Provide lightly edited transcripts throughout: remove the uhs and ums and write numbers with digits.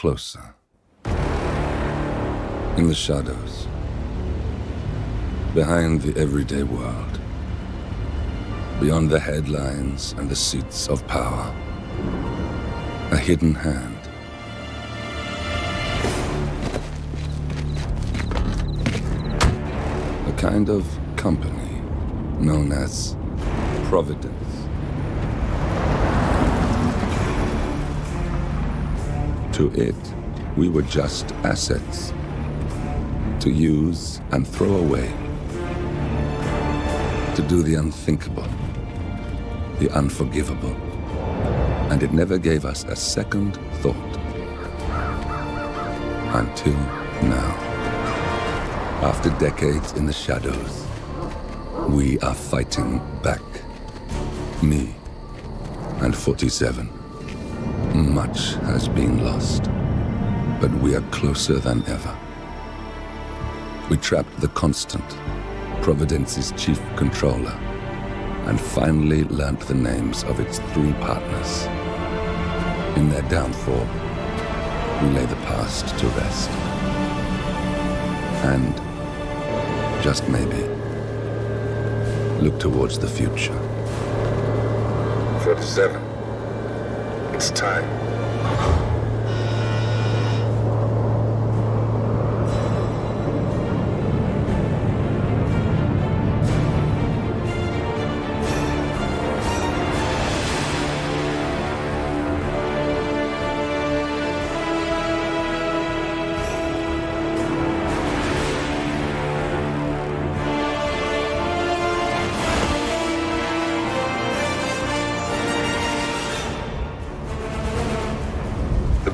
closer. In the shadows, behind the everyday world, beyond the headlines and the seats of power, a hidden hand. A kind of company known as Providence. To it, we were just assets to use and throw away, to do the unthinkable, the unforgivable. And it never gave us a second thought. Until now. After decades in the shadows, we are fighting back. Me and 47. Much has been lost, but we are closer than ever. We trapped the Constant, Providence's chief controller, and finally learnt the names of its 3 partners. In their downfall, we lay the past to rest. And, just maybe, look towards the future. 47. It's time.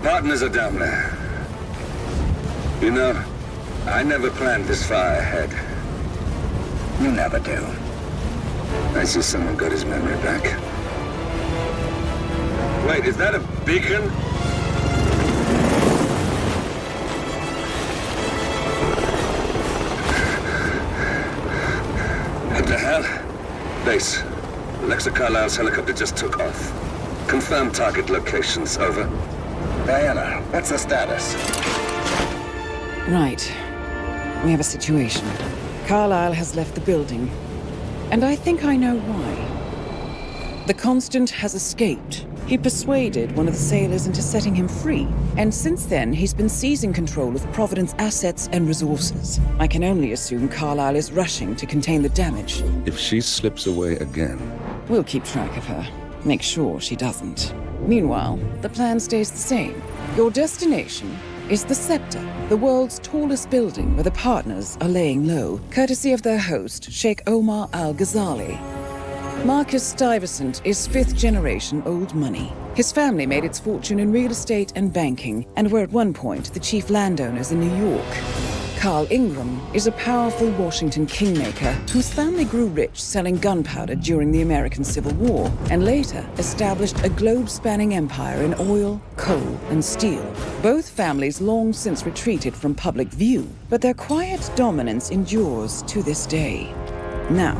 Partners are down there. You know, I never planned this far ahead. You never do. I see someone got his memory back. Wait, is that a beacon? What the hell? Base. Alexa Carlisle's helicopter just took off. Confirm target locations, over. Diana, what's the status? Right. We have a situation. Carlisle has left the building. And I think I know why. The Constant has escaped. He persuaded one of the sailors into setting him free. And since then, he's been seizing control of Providence assets and resources. I can only assume Carlisle is rushing to contain the damage. If she slips away again... We'll keep track of her. Make sure she doesn't. Meanwhile, the plan stays the same. Your destination is the Scepter, the world's tallest building where the partners are laying low, courtesy of their host, Sheikh Omar Al-Ghazali. Marcus Stuyvesant is 5th-generation old money. His family made its fortune in real estate and banking, and were at one point the chief landowners in New York. Carl Ingram is a powerful Washington kingmaker whose family grew rich selling gunpowder during the American Civil War, and later established a globe-spanning empire in oil, coal, and steel. Both families long since retreated from public view, but their quiet dominance endures to this day. Now,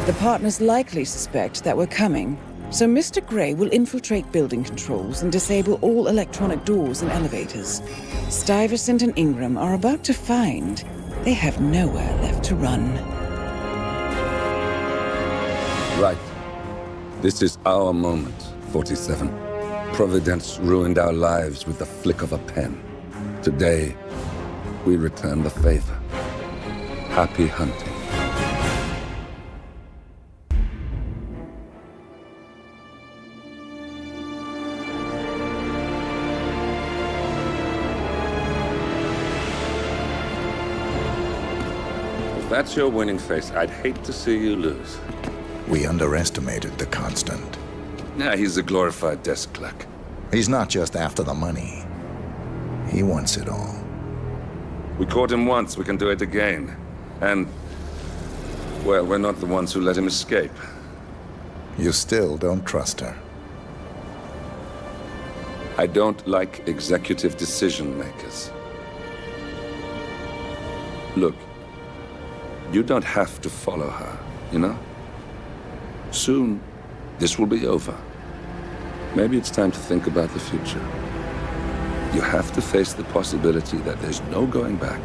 the partners likely suspect that we're coming, so Mr. Gray will infiltrate building controls and disable all electronic doors and elevators. Stuyvesant and Ingram are about to find they have nowhere left to run. Right. This is our moment, 47. Providence ruined our lives with the flick of a pen. Today, we return the favor. Happy hunting. If that's your winning face, I'd hate to see you lose. We underestimated the Constant. Nah, he's a glorified desk clerk. He's not just after the money. He wants it all. We caught him once, we can do it again. And, well, we're not the ones who let him escape. You still don't trust her. I don't like executive decision makers. Look, you don't have to follow her, you know? Soon, this will be over. Maybe it's time to think about the future. You have to face the possibility that there's no going back.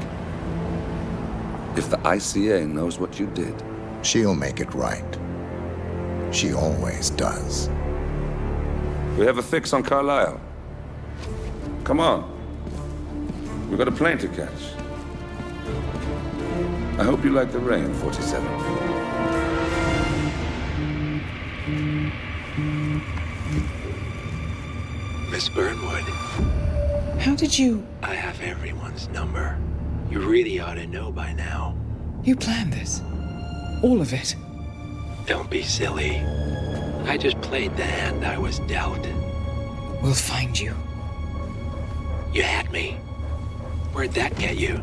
If the ICA knows what you did, She'll make it right. She always does. we have a fix on Carlisle. Come on. We've got a plane to catch. I hope you like the rain, 47. Miss Burnwood, How did you... I have everyone's number. You really ought to know by now. You planned this? All of it? Don't be silly. I just played the hand I was dealt. We'll find you. You had me. Where'd that get you?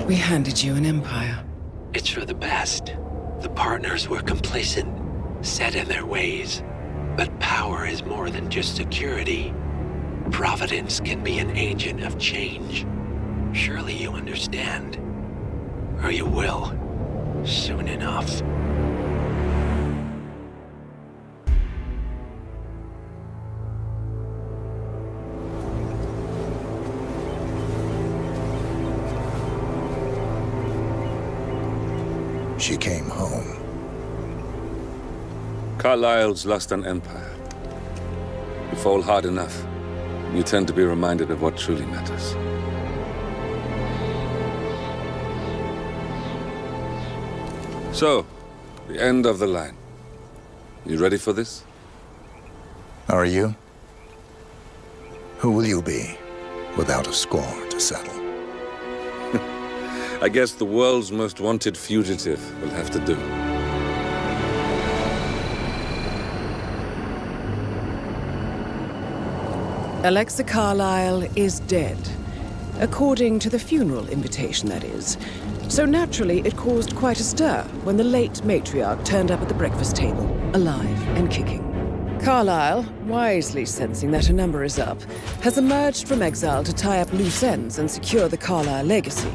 We handed you an empire. It's for the best. The partners were complacent, set in their ways. But power is more than just security. Providence can be an agent of change. Surely you understand. Or you will. Soon enough. She came home. Carlisle's lost an empire. You fall hard enough, you tend to be reminded of what truly matters. So, the end of the line. You ready for this? Are you? Who will you be, without a score to settle? I guess the world's most wanted fugitive will have to do. Alexa Carlisle is dead. According to the funeral invitation, that is. So naturally, it caused quite a stir when the late matriarch turned up at the breakfast table, alive and kicking. Carlisle, wisely sensing that her number is up, has emerged from exile to tie up loose ends and secure the Carlisle legacy.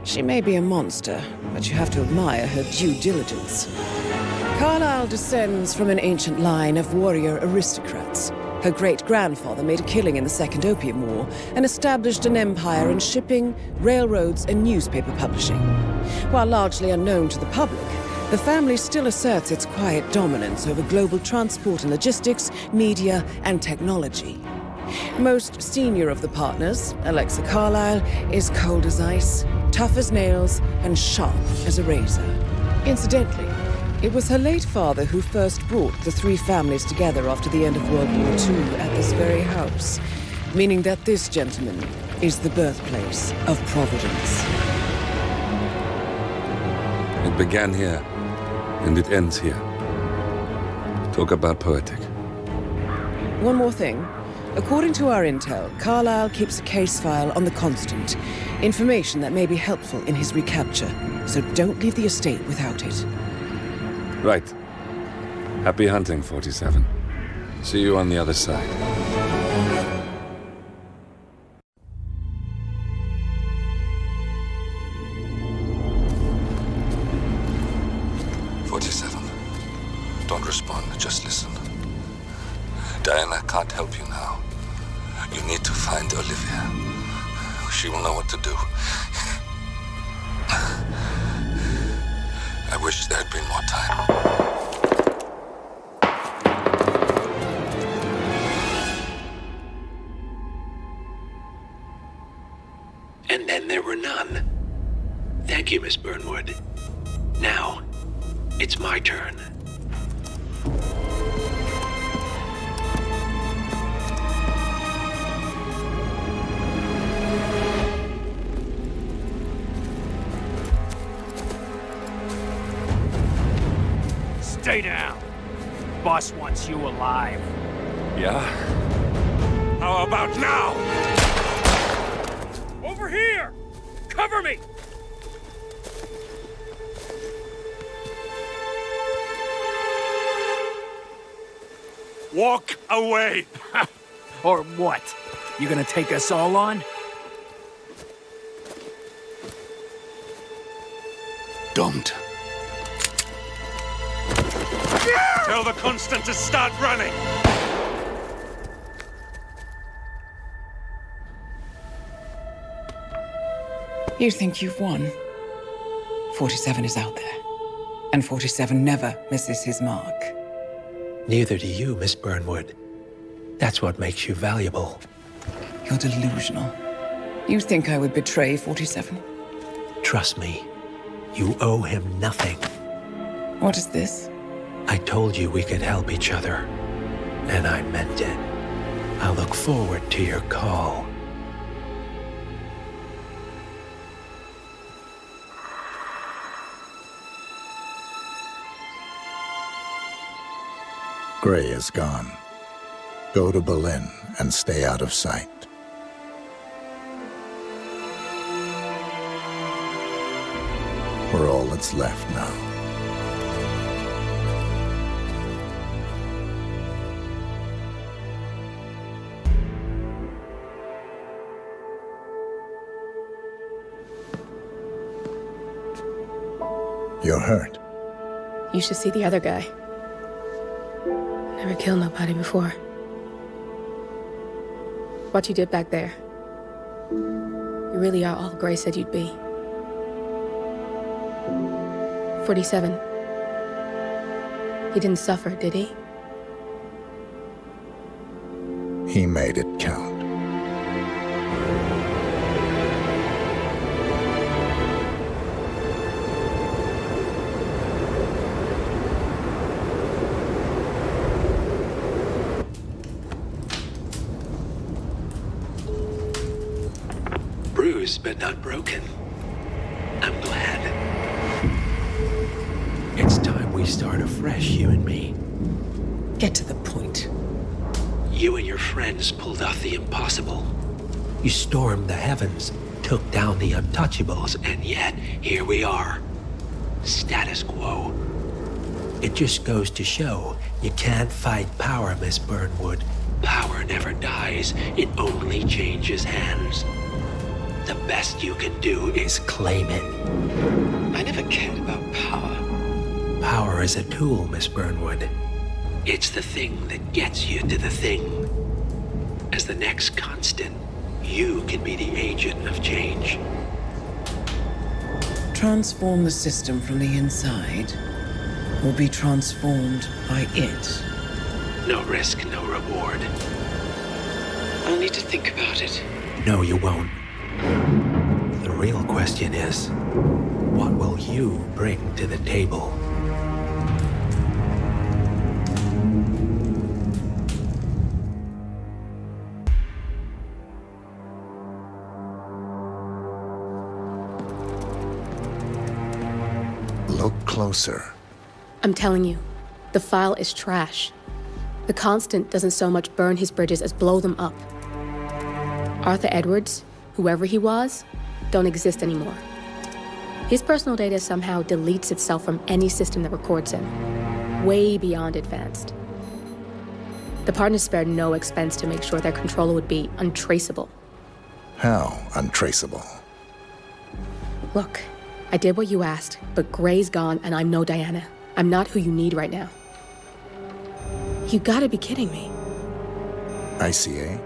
She may be a monster, but you have to admire her due diligence. Carlisle descends from an ancient line of warrior aristocrats. Her great-grandfather made a killing in the Second Opium War and established an empire in shipping, railroads, and newspaper publishing. While largely unknown to the public, the family still asserts its quiet dominance over global transport and logistics, media, and technology. Most senior of the partners, Alexa Carlisle, is cold as ice, tough as nails, and sharp as a razor. Incidentally, it was her late father who first brought the three families together after the end of World War II at this very house, meaning that this gentleman is the birthplace of Providence. It began here, and it ends here. Talk about poetic. One more thing. According to our intel, Carlisle keeps a case file on the Constant, information that may be helpful in his recapture, so don't leave the estate without it. Right. Happy hunting, 47. See you on the other side. Don't respond, just listen. Diana can't help you now. You need to find Olivia. She will know what to do. I wish there had been more time. And then there were none. Thank you, Miss Burnwood. Now, it's my turn. Stay down. Boss wants you alive. Yeah? How about now? Over here! Cover me! Walk away! Or what? You gonna take us all on? Don't. Tell the Constant to start running! You think you've won? 47 is out there, and 47 never misses his mark. Neither do you, Miss Burnwood. That's what makes you valuable. You're delusional. You think I would betray 47? Trust me, you owe him nothing. What is this? I told you we could help each other, and I meant it. I look forward to your call. Gray is gone. Go to Berlin and stay out of sight. We're all that's left now. You're hurt. You should see the other guy. Never killed nobody before. What you did back there. You really are all Gray said you'd be. 47. He didn't suffer, did he? He made it count. Bruised but not broken. I'm glad. It's time we start afresh, you and me. Get to the point. You and your friends pulled off the impossible. You stormed the heavens, took down the untouchables, and yet here we are. Status quo. It just goes to show you can't fight power, Miss Burnwood. Power never dies, it only changes hands. The best you can do is claim it. I never cared about power. Power is a tool, Miss Burnwood. It's the thing that gets you to the thing. As the next constant, you can be the agent of change. Transform the system from the inside, or be transformed by it. No risk, no reward. I'll need to think about it. No, you won't. The real question is, what will you bring to the table? Look closer. I'm telling you, the file is trash. The Constant doesn't so much burn his bridges as blow them up. Arthur Edwards, whoever he was, don't exist anymore. His personal data somehow deletes itself from any system that records him. Way beyond advanced. The partners spared no expense to make sure their controller would be untraceable. How untraceable? Look, I did what you asked, but Gray's gone and I'm no Diana. I'm not who you need right now. You gotta be kidding me. ICA?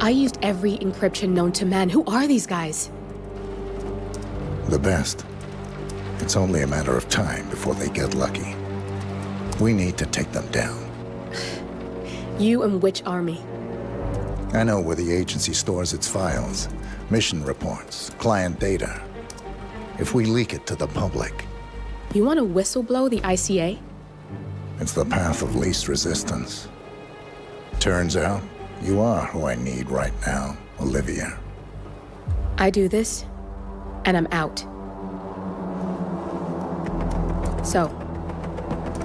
I used every encryption known to man. Who are these guys? The best. It's only a matter of time before they get lucky. We need to take them down. You and which army? I know where the agency stores its files, mission reports, client data. If we leak it to the public, You want to whistleblow the ICA? it's the path of least resistance. Turns out, you are who I need right now, Olivia. I do this, and I'm out. So,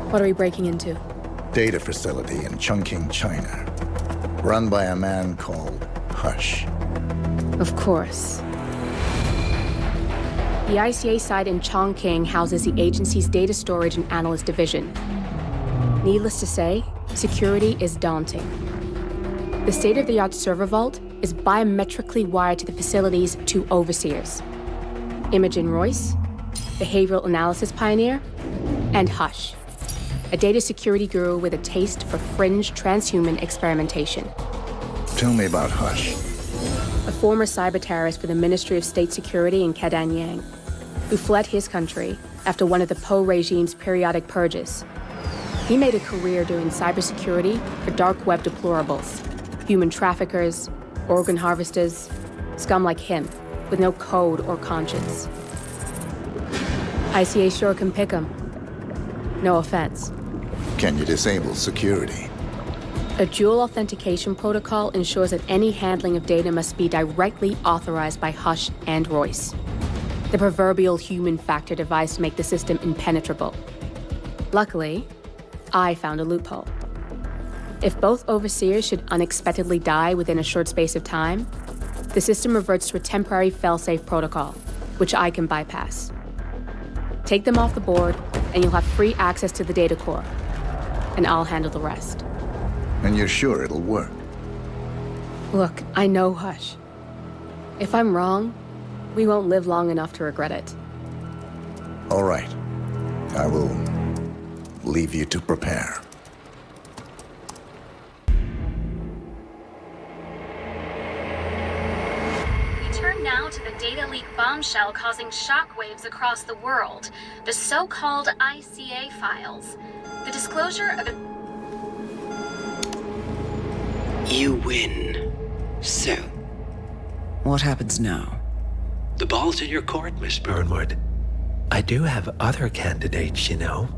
what are we breaking into? Data facility in Chongqing, China. Run by a man called Hush. Of course. The ICA site in Chongqing houses the agency's data storage and analyst division. Needless to say, security is daunting. The state-of-the-art server vault is biometrically wired to the facility's two overseers: Imogen Royce, behavioral analysis pioneer, and Hush, a data security guru with a taste for fringe transhuman experimentation. Tell me about Hush. a former cyber terrorist for the Ministry of State Security in Kadanyang, who fled his country after one of the Po regime's periodic purges. He made a career doing cybersecurity for dark web deplorables, human traffickers, organ harvesters, scum like him, with no code or conscience. ICA sure can pick 'em. No offense. Can you disable security? A dual authentication protocol ensures that any handling of data must be directly authorized by Hush and Royce, the proverbial human factor device to make the system impenetrable. Luckily, I found a loophole. If both overseers should unexpectedly die within a short space of time, the system reverts to a temporary fail-safe protocol, which I can bypass. Take them off the board, and you'll have free access to the data core, and I'll handle the rest. And you're sure it'll work? Look, I know Hush. If I'm wrong, we won't live long enough to regret it. All right. I will leave you to prepare. We turn now to the data leak bombshell causing shockwaves across the world, the so-called ICA files. The disclosure of You win. So, what happens now? The ball's in your court, Miss Burnwood. I do have other candidates, you know.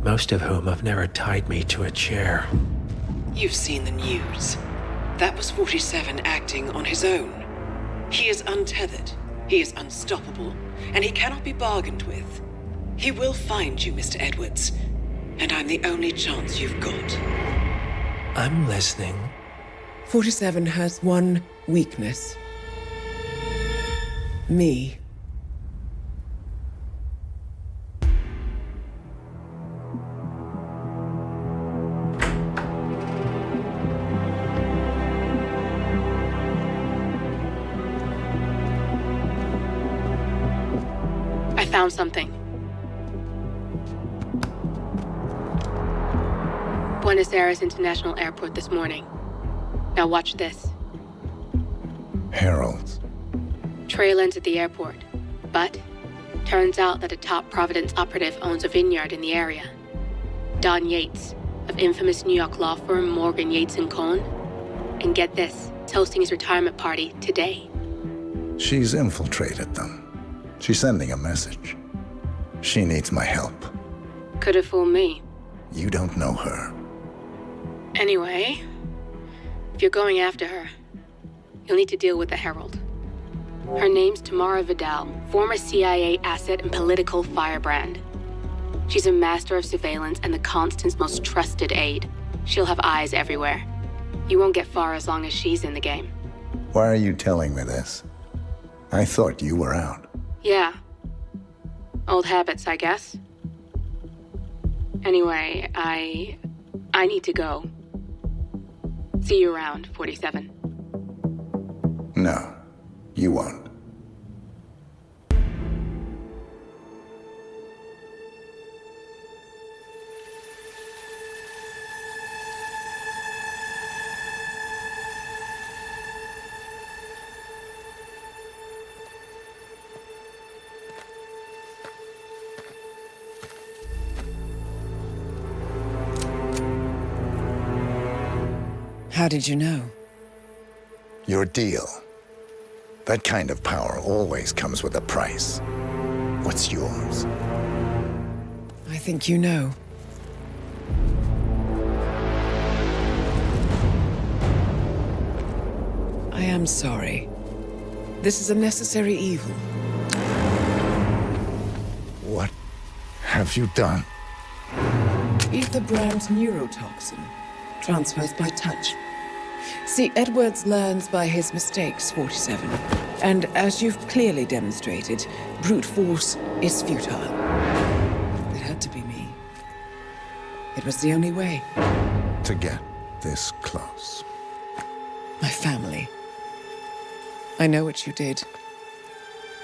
Most of whom have never tied me to a chair. You've seen the news. That was 47 acting on his own. He is untethered, he is unstoppable, and he cannot be bargained with. He will find you, Mr. Edwards, and I'm the only chance you've got. I'm listening. 47 has one weakness. Me. I found something. Buenos Aires International Airport this morning. Now watch this. Heralds. Trail ends at the airport, but turns out that a top Providence operative owns a vineyard in the area. Don Yates, of infamous New York law firm Morgan, Yates & Cohn. And get this, he's hosting his retirement party today. She's infiltrated them. She's sending a message. She needs my help. Could have fooled me. You don't know her. Anyway, if you're going after her, you'll need to deal with the Herald. Her name's Tamara Vidal, former CIA asset and political firebrand. She's a master of surveillance and the Constant's most trusted aide. She'll have eyes everywhere. You won't get far as long as she's in the game. Why are you telling me this? I thought you were out. Yeah. Old habits, I guess. Anyway, I need to go. See you around, 47. No, you won't. How did you know? Your deal. That kind of power always comes with a price. What's yours? I think you know. I am sorry. This is a necessary evil. What have you done? Ether brand neurotoxin. Transfers by touch. See, Edwards learns by his mistakes, 47. And as you've clearly demonstrated, brute force is futile. It had to be me. It was the only way. To get this close. My family. I know what you did.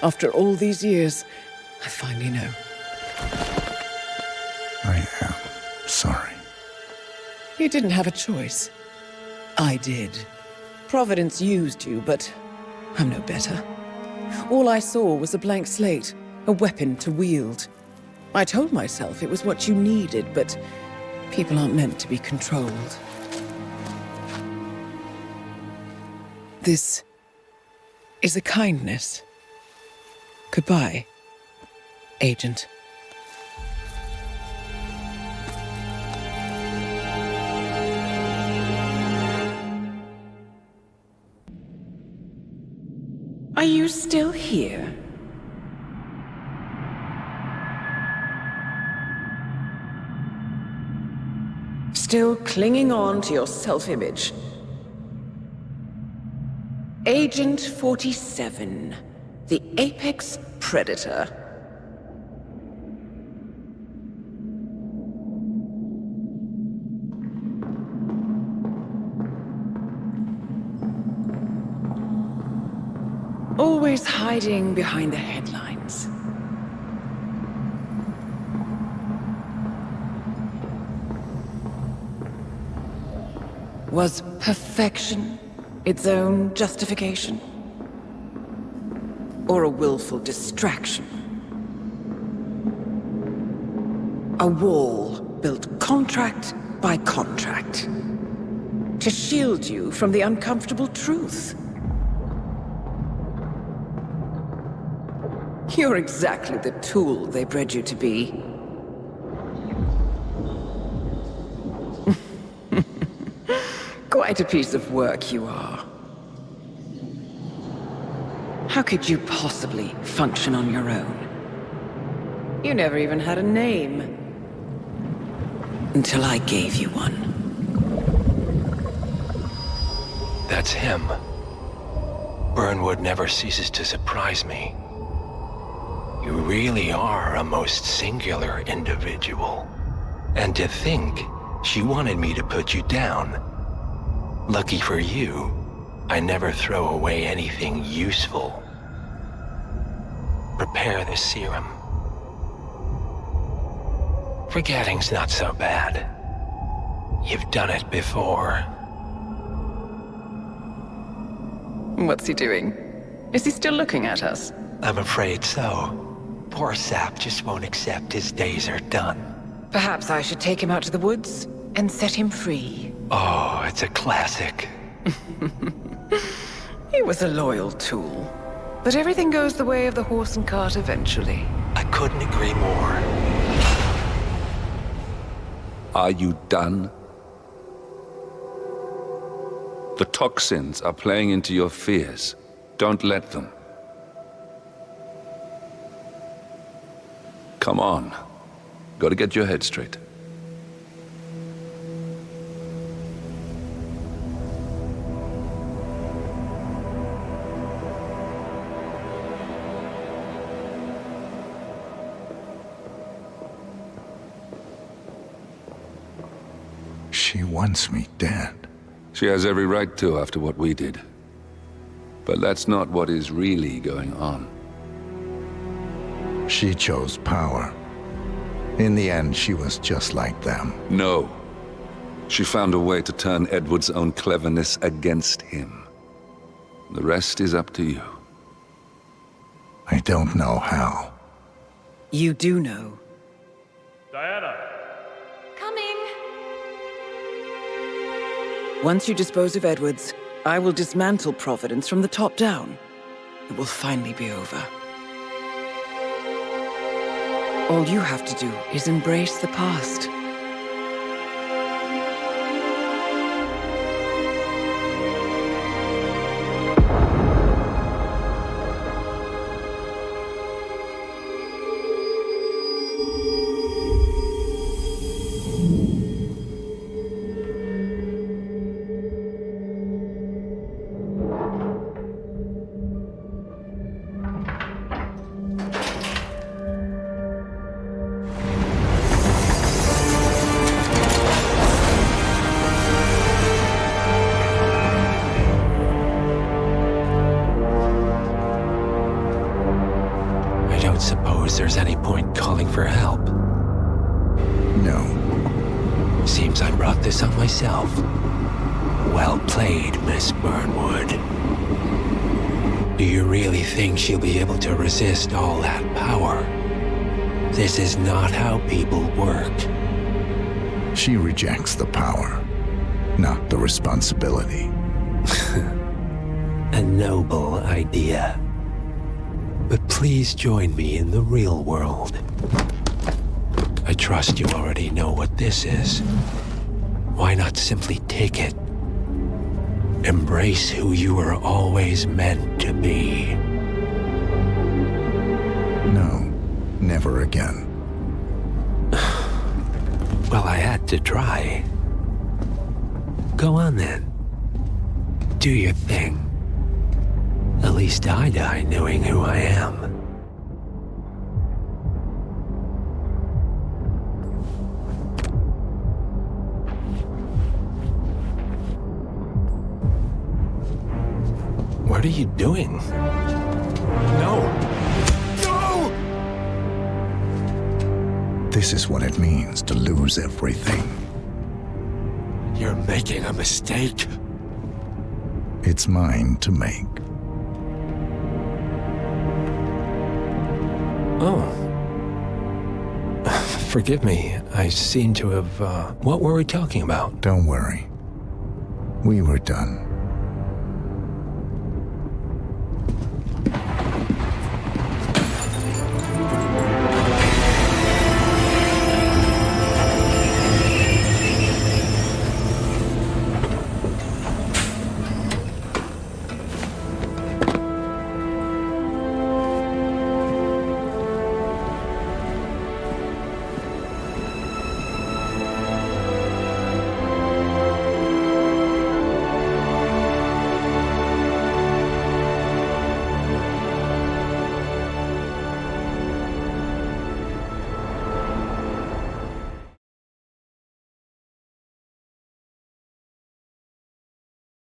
After all these years, I finally know. I am sorry. You didn't have a choice. I did. Providence used you, but I'm no better. All I saw was a blank slate, a weapon to wield. I told myself it was what you needed, but people aren't meant to be controlled. This is a kindness. Goodbye, Agent. Are you still here? Still clinging on to your self-image? Agent 47, the apex predator. Always hiding behind the headlines. Was perfection its own justification? Or a willful distraction? A wall built contract by contract to shield you from the uncomfortable truth. You're exactly the tool they bred you to be. Quite a piece of work you are. How could you possibly function on your own? You never even had a name. Until I gave you one. That's him. Burnwood never ceases to surprise me. You really are a most singular individual. And to think she wanted me to put you down. Lucky for you, I never throw away anything useful. Prepare the serum. Forgetting's not so bad. You've done it before. What's he doing? Is he still looking at us? I'm afraid so. Poor sap just won't accept his days are done. Perhaps I should take him out to the woods and set him free. Oh, it's a classic. He was a loyal tool. But everything goes the way of the horse and cart eventually. I couldn't agree more. Are you done? The toxins are playing into your fears. Don't let them. Come on. Gotta get your head straight. She wants me dead. She has every right to after what we did. But that's not what is really going on. She chose power. In the end, she was just like them. No. She found a way to turn Edward's own cleverness against him. The rest is up to you. I don't know how. You do know. Diana! Coming! Once you dispose of Edwards, I will dismantle Providence from the top down. It will finally be over. All you have to do is embrace the past. There's any point calling for help? No. Seems I brought this on myself. Well played, Miss Burnwood. Do you really think she'll be able to resist all that power? This is not how people work. She rejects the power, not the responsibility. A noble idea. But please join me in the real world. I trust you already know what this is. Why not simply take it? Embrace who you were always meant to be. No, never again. Well, I had to try. Go on then. Do your thing. At least I die knowing who I am. What are you doing? No! No! This is what it means to lose everything. You're making a mistake. It's mine to make. Oh. Forgive me. I seem to have, what were we talking about? Don't worry. We were done.